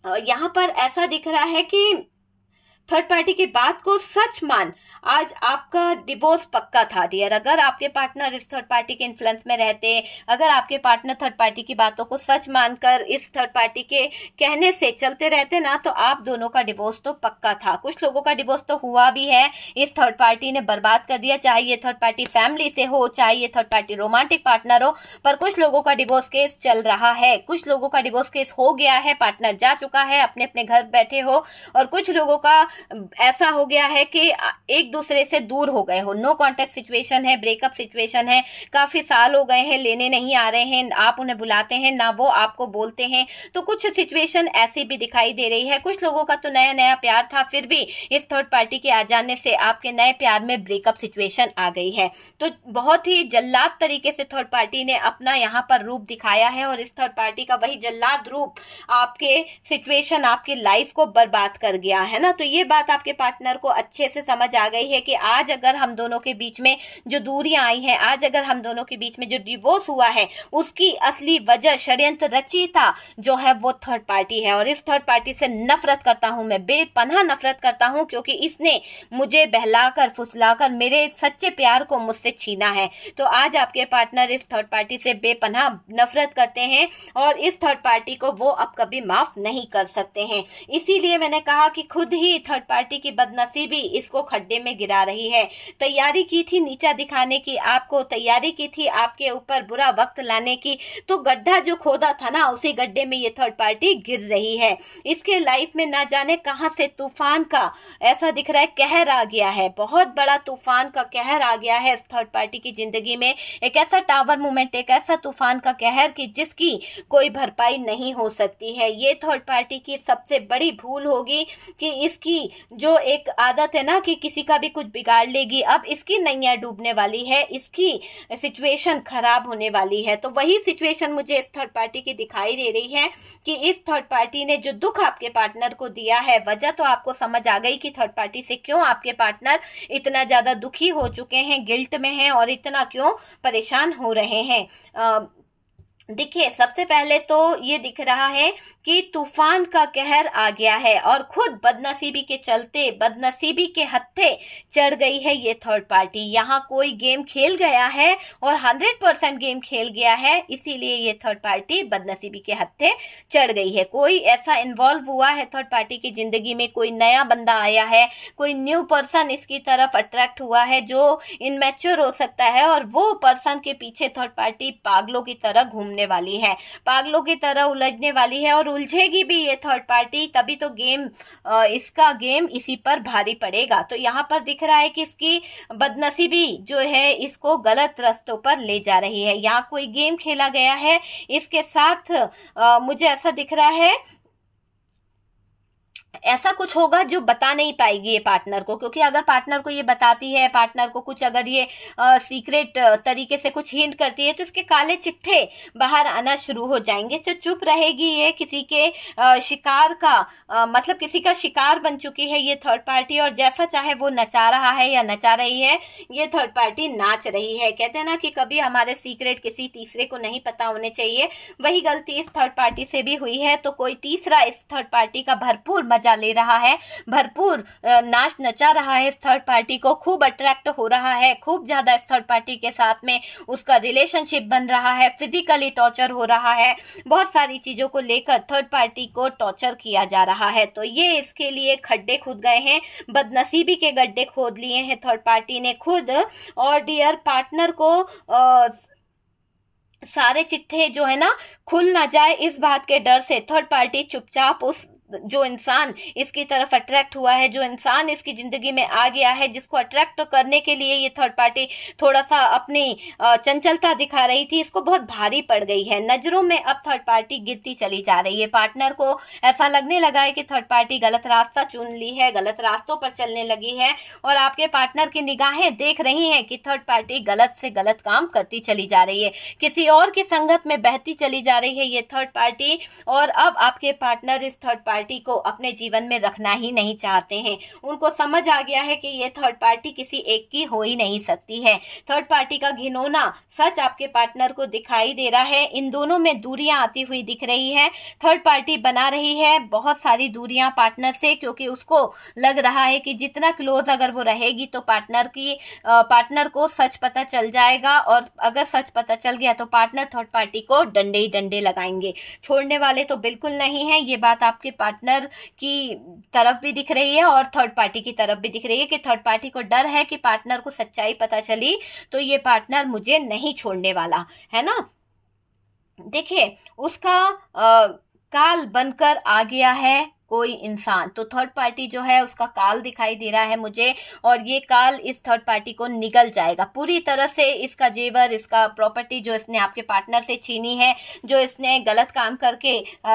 यहाँ पर ऐसा दिख रहा है कि थर्ड पार्टी की बात को सच मान, आज आपका डिवोर्स पक्का था डियर। अगर आपके पार्टनर इस थर्ड पार्टी के इन्फ्लुएंस में रहते, अगर आपके पार्टनर थर्ड पार्टी की बातों को सच मानकर इस थर्ड पार्टी के कहने से चलते रहते ना, तो आप दोनों का डिवोर्स तो पक्का था। कुछ लोगों का डिवोर्स तो हुआ भी है, इस थर्ड पार्टी ने बर्बाद कर दिया, चाहे ये थर्ड पार्टी फैमिली से हो, चाहे ये थर्ड पार्टी रोमांटिक पार्टनर हो, पर कुछ लोगों का डिवोर्स केस चल रहा है, कुछ लोगों का डिवोर्स केस हो गया है, पार्टनर जा चुका है, अपने अपने घर बैठे हो, और कुछ लोगों का ऐसा हो गया है कि एक दूसरे से दूर हो गए हो, नो कांटेक्ट सिचुएशन है, ब्रेकअप सिचुएशन है, काफी साल हो गए हैं, लेने नहीं आ रहे हैं, आप उन्हें बुलाते हैं ना वो आपको बोलते हैं, तो कुछ सिचुएशन ऐसी भी दिखाई दे रही है। कुछ लोगों का तो नया नया प्यार था, फिर भी इस थर्ड पार्टी के आ जाने से आपके नए प्यार में ब्रेकअप सिचुएशन आ गई है। तो बहुत ही जल्लाद तरीके से थर्ड पार्टी ने अपना यहाँ पर रूप दिखाया है, और इस थर्ड पार्टी का वही जल्लाद रूप आपके सिचुएशन, आपकी लाइफ को बर्बाद कर गया है ना। तो ये बात आपके पार्टनर को अच्छे से समझ आ गई है कि आज अगर हम दोनों के बीच में जो दूरियां आई हैं, आज अगर हम दोनों के बीच में जो डिवोर्स हुआ है, उसकी असली वजह, षड्यंत्र रचयिता जो है वो थर्ड पार्टी है। और इस थर्ड पार्टी से नफरत करता हूं मैं, बेपनाह नफरत करता हूं, क्योंकि इसने मुझे बहलाकर फुसलाकर मेरे सच्चे प्यार को मुझसे छीना है। तो आज आपके पार्टनर इस थर्ड पार्टी से बेपनाह नफरत करते हैं, और इस थर्ड पार्टी को वो अब कभी माफ नहीं कर सकते हैं। इसीलिए मैंने कहा कि खुद ही थर्ड पार्टी की बदनसीबी इसको खड्डे में गिरा रही है। तैयारी की थी नीचा दिखाने की, आपको तैयारी की थी आपके ऊपर बुरा वक्त लाने की, तो गड्ढा जो खोदा था ना, उसी गड्ढे में ये थर्ड पार्टी गिर रही है। इसके लाइफ में ना जाने कहां से तूफान का ऐसा दिख रहा है कहर आ गया है, बहुत बड़ा तूफान का कहर आ गया है इस थर्ड पार्टी की जिंदगी में। एक ऐसा टावर मूवमेंट, एक ऐसा तूफान का कहर कि जिसकी कोई भरपाई नहीं हो सकती है। ये थर्ड पार्टी की सबसे बड़ी भूल होगी कि इसकी जो एक आदत है ना कि किसी का भी कुछ बिगाड़ लेगी, अब इसकी नैया डूबने वाली है, इसकी सिचुएशन खराब होने वाली है। तो वही सिचुएशन मुझे इस थर्ड पार्टी की दिखाई दे रही है कि इस थर्ड पार्टी ने जो दुख आपके पार्टनर को दिया है, वजह तो आपको समझ आ गई कि थर्ड पार्टी से क्यों आपके पार्टनर इतना ज्यादा दुखी हो चुके हैं, गिल्ट में हैं, और इतना क्यों परेशान हो रहे हैं। देखिए, सबसे पहले तो ये दिख रहा है कि तूफान का कहर आ गया है, और खुद बदनसीबी के चलते, बदनसीबी के हत्थे चढ़ गई है ये थर्ड पार्टी। यहाँ कोई गेम खेल गया है और 100% गेम खेल गया है, इसीलिए ये थर्ड पार्टी बदनसीबी के हत्थे चढ़ गई है। कोई ऐसा इन्वॉल्व हुआ है थर्ड पार्टी की जिंदगी में, कोई नया बंदा आया है, कोई न्यू पर्सन इसकी तरफ अट्रैक्ट हुआ है जो इनमैच्योर हो सकता है, और वो पर्सन के पीछे थर्ड पार्टी पागलों की तरह घूमने वाली है, पागलों की तरह उलझने वाली है, और उलझेगी भी ये थर्ड पार्टी, तभी तो इसका गेम इसी पर भारी पड़ेगा। तो यहाँ पर दिख रहा है कि इसकी बदनसीबी जो है इसको गलत रास्तों पर ले जा रही है। यहाँ कोई गेम खेला गया है इसके साथ, मुझे ऐसा दिख रहा है ऐसा कुछ होगा जो बता नहीं पाएगी ये पार्टनर को, क्योंकि अगर पार्टनर को ये बताती है, पार्टनर को कुछ अगर ये सीक्रेट तरीके से कुछ हिंट करती है, तो इसके काले चिट्ठे बाहर आना शुरू हो जाएंगे। तो चुप रहेगी ये, किसी के शिकार का मतलब किसी का शिकार बन चुकी है ये थर्ड पार्टी, और जैसा चाहे वो नचा रहा है या नचा रही है, ये थर्ड पार्टी नाच रही है। कहते हैं ना कि कभी हमारे सीक्रेट किसी तीसरे को नहीं पता होने चाहिए, वही गलती इस थर्ड पार्टी से भी हुई है। तो कोई तीसरा इस थर्ड पार्टी का भरपूर मजा ले रहा है, भरपूर नाच नचा रहा है, इस थर्ड पार्टी को खूब अट्रैक्ट हो रहा है, खूब ज्यादा इस थर्ड पार्टी के साथ में उसका रिलेशनशिप बन रहा है, फिजिकली टॉर्चर हो रहा है, बहुत सारी चीजों को लेकर थर्ड पार्टी को टॉर्चर किया जा रहा है। तो ये इसके लिए खड्डे खुद गए हैं, बदनसीबी के गड्ढे खोद लिए हैं थर्ड पार्टी ने खुद। और डियर पार्टनर को सारे चिट्ठे जो है ना खुल ना जाए, इस बात के डर से थर्ड पार्टी चुपचाप उस जो इंसान इसकी तरफ अट्रैक्ट हुआ है, जो इंसान इसकी जिंदगी में आ गया है, जिसको अट्रैक्ट करने के लिए ये थर्ड पार्टी थोड़ा सा अपनी चंचलता दिखा रही थी, इसको बहुत भारी पड़ गई है। नजरों में अब थर्ड पार्टी गिरती चली जा रही है। पार्टनर को ऐसा लगने लगा है कि थर्ड पार्टी गलत रास्ता चुन ली है, गलत रास्तों पर चलने लगी है, और आपके पार्टनर की निगाहें देख रही हैं कि थर्ड पार्टी गलत से गलत काम करती चली जा रही है, किसी और की संगत में बहती चली जा रही है ये थर्ड पार्टी। और अब आपके पार्टनर इस थर्ड पार्टी पार्टी को अपने जीवन में रखना ही नहीं चाहते हैं। उनको समझ आ गया है कि ये थर्ड पार्टी किसी एक की हो ही नहीं सकती है। थर्ड पार्टी का घिनौना सच आपके पार्टनर को दिखाई दे रहा है। इन दोनों में दूरियां आती हुई दिख रही है। थर्ड पार्टी बना रही है बहुत सारी दूरियां पार्टनर से, क्योंकि उसको लग रहा है कि जितना क्लोज अगर वो रहेगी तो पार्टनर को सच पता चल जाएगा, और अगर सच पता चल गया तो पार्टनर थर्ड पार्टी को डंडे ही डंडे लगाएंगे। छोड़ने वाले तो बिल्कुल नहीं है। ये बात आपके पार्टनर की तरफ भी दिख रही है और थर्ड पार्टी की तरफ भी दिख रही है कि थर्ड पार्टी को डर है कि पार्टनर को सच्चाई पता चली तो ये पार्टनर मुझे नहीं छोड़ने वाला है ना। देखिए, उसका काल बनकर आ गया है कोई इंसान, तो थर्ड पार्टी जो है उसका काल दिखाई दे रहा है मुझे, और ये काल इस थर्ड पार्टी को निगल जाएगा पूरी तरह से। इसका जेवर, इसका प्रॉपर्टी जो इसने आपके पार्टनर से छीनी है, जो इसने गलत काम करके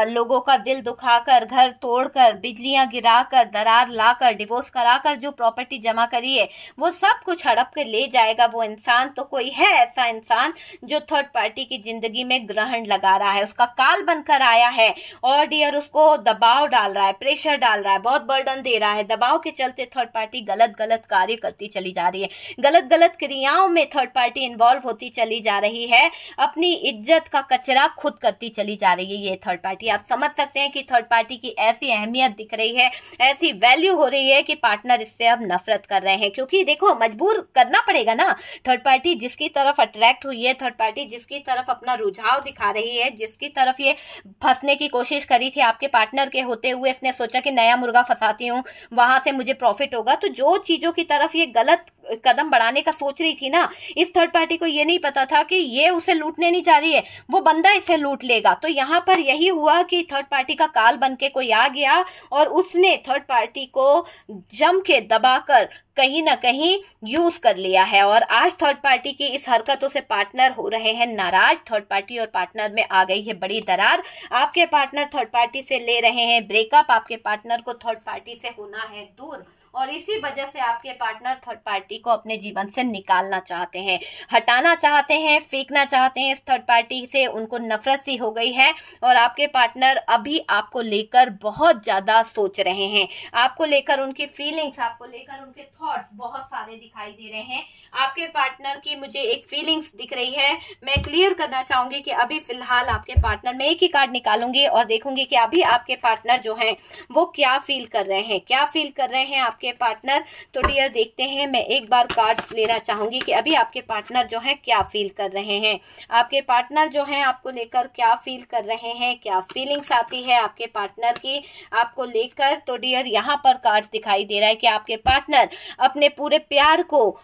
लोगों का दिल दुखाकर, घर तोड़कर, बिजलियां गिराकर, दरार लाकर, डिवोर्स कराकर जो प्रॉपर्टी जमा करी है, वो सब कुछ हड़प के ले जाएगा वो इंसान। तो कोई है ऐसा इंसान जो थर्ड पार्टी की जिंदगी में ग्रहण लगा रहा है, उसका काल बनकर आया है और डियर उसको दबाव डाल रहा है, प्रेशर डाल रहा है, बहुत बर्डन दे रहा है। दबाव के चलते थर्ड पार्टी गलत गलत कार्य करती चली जा रही है, गलत गलत क्रियाओं में थर्ड पार्टी इन्वॉल्व होती चली जा रही है, अपनी इज्जत का कचरा खुद करती चली जा रही है ये थर्ड पार्टी। आप समझ सकते हैं कि थर्ड पार्टी की ऐसी अहमियत दिख रही है, ऐसी वैल्यू हो रही है कि पार्टनर इससे अब नफरत कर रहे हैं, क्योंकि देखो मजबूर करना पड़ेगा ना। थर्ड पार्टी जिसकी तरफ अट्रैक्ट हुई है, थर्ड पार्टी जिसकी तरफ अपना रुझाव दिखा रही है, जिसकी तरफ ये फंसने की कोशिश करी थी आपके पार्टनर के होते हुए, इसने सोचा कि नया मुर्गा फंसाती हूं, वहां से मुझे प्रॉफिट होगा। तो जो चीजों की तरफ ये गलत कदम बढ़ाने का सोच रही थी ना, इस थर्ड पार्टी को ये नहीं पता था कि ये उसे लूटने नहीं जा रही है, वो बंदा इसे लूट लेगा। तो यहाँ पर यही हुआ कि थर्ड पार्टी का काल बनके कोई आ गया और उसने थर्ड पार्टी को जम के दबाकर कहीं ना कहीं यूज कर लिया है, और आज थर्ड पार्टी की इस हरकतों से पार्टनर हो रहे हैं नाराज। थर्ड पार्टी और पार्टनर में आ गई है बड़ी दरार। आपके पार्टनर थर्ड पार्टी से ले रहे हैं ब्रेकअप, आपके पार्टनर को थर्ड पार्टी से होना है दूर, और इसी वजह से आपके पार्टनर थर्ड पार्टी को अपने जीवन से निकालना चाहते हैं, हटाना चाहते हैं, फेंकना चाहते हैं इस थर्ड पार्टी से। उनको नफरत सी हो गई है और आपके पार्टनर अभी आपको लेकर बहुत ज्यादा सोच रहे हैं, आपको लेकर उनकी फीलिंग्स, आपको लेकर उनके थॉट्स बहुत सारे दिखाई दे रहे हैं। आपके पार्टनर की मुझे एक फीलिंग्स दिख रही है, मैं क्लियर करना चाहूंगी कि अभी फिलहाल आपके पार्टनर, मैं एक ही कार्ड निकालूंगी और देखूंगी कि अभी आपके पार्टनर जो हैं वो क्या फील कर रहे हैं, क्या फील कर रहे हैं आपके पार्टनर। तो डियर देखते हैं, मैं एक बार कार्ड्स लेना चाहूंगी कि अभी आपके पार्टनर जो हैं क्या फील कर रहे हैं, आपके पार्टनर जो हैं आपको लेकर क्या फील कर रहे हैं, क्या फीलिंग्स आती है आपके पार्टनर की आपको लेकर। तो डियर यहाँ पर कार्ड्स दिखाई दे रहा है कि आपके पार्टनर अपने पूरे प्यार को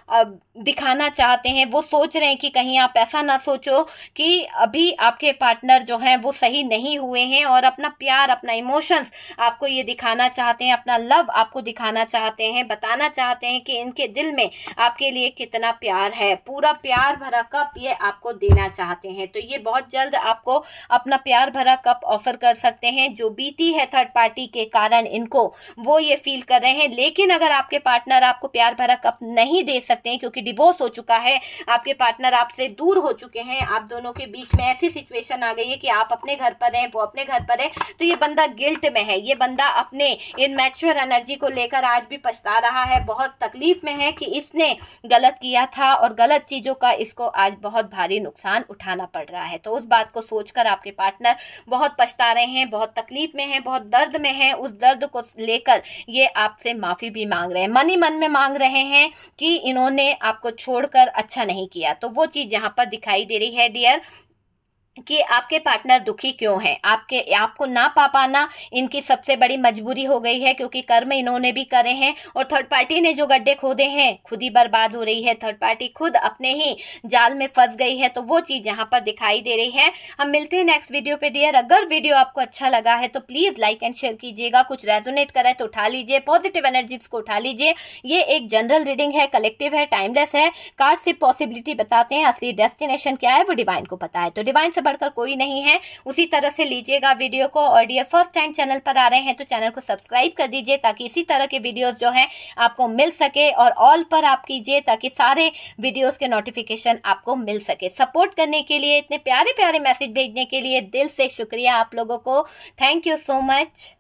दिखाना चाहते हैं। वो सोच रहे हैं कि कहीं आप ऐसा ना सोचो कि अभी आपके पार्टनर जो हैं वो सही नहीं हुए हैं, और अपना प्यार, अपना इमोशंस आपको ये दिखाना चाहते हैं, अपना लव आपको दिखाना चाहते हैं, बताना चाहते हैं कि इनके दिल में आपके लिए कितना प्यार है, पूरा प्यार भरा कप ये आपको देना चाहते हैं। तो ये बहुत जल्द आपको अपना प्यार भरा कप ऑफर कर सकते हैं। जो बीती है थर्ड पार्टी के कारण इनको, वो ये फील कर रहे हैं। लेकिन अगर आपके पार्टनर आपको प्यार भरा कप नहीं दे सकते हैं, क्योंकि डिवोर्स हो चुका है, आपके पार्टनर आपसे दूर हो चुके हैं, आप दोनों के बीच में ऐसी सिचुएशन आ गई है कि आप अपने घर पर हैं, वो अपने घर पर है, तो ये बंदा गिल्ट में है, ये बंदा अपने इनमैच्योर एनर्जी को लेकर आज भी पछता रहा है, बहुत तकलीफ में है कि इसने गलत किया था और गलत चीजों का इसको आज बहुत भारी नुकसान उठाना पड़ रहा है। तो उस बात को सोचकर आपके पार्टनर बहुत पछता रहे हैं, बहुत तकलीफ में है, बहुत दर्द में है। उस दर्द को लेकर ये आपसे माफी भी मांग रहे हैं, मन ही मन में मांग रहे हैं कि इन्होंने आपको छोड़कर अच्छा नहीं किया। तो वो चीज यहाँ पर दिखाई दे रही है डियर कि आपके पार्टनर दुखी क्यों है। आपको ना पा पाना इनकी सबसे बड़ी मजबूरी हो गई है, क्योंकि कर्म इन्होंने भी करे हैं और थर्ड पार्टी ने जो गड्ढे खोदे हैं खुद ही बर्बाद हो रही है, थर्ड पार्टी खुद अपने ही जाल में फंस गई है। तो वो चीज यहाँ पर दिखाई दे रही है। हम मिलते हैं नेक्स्ट वीडियो पे डियर। अगर वीडियो आपको अच्छा लगा है तो प्लीज लाइक एंड शेयर कीजिएगा, कुछ रेजोनेट करा है तो उठा लीजिए, पॉजिटिव एनर्जीज को उठा लीजिए। ये एक जनरल रीडिंग है, कलेक्टिव है, टाइमलेस है। कार्ड सिर्फ पॉसिबिलिटी बताते हैं, असली डेस्टिनेशन क्या है वो डिवाइन को पता है, तो डिवाइन से बढ़कर कोई नहीं है। उसी तरह से लीजिएगा वीडियो को। और डियर फर्स्ट टाइम चैनल पर आ रहे हैं तो चैनल को सब्सक्राइब कर दीजिए ताकि इसी तरह के वीडियोस जो हैं आपको मिल सके, और ऑल पर आप कीजिए ताकि सारे वीडियोस के नोटिफिकेशन आपको मिल सके। सपोर्ट करने के लिए, इतने प्यारे प्यारे मैसेज भेजने के लिए दिल से शुक्रिया आप लोगों को। Thank you so much.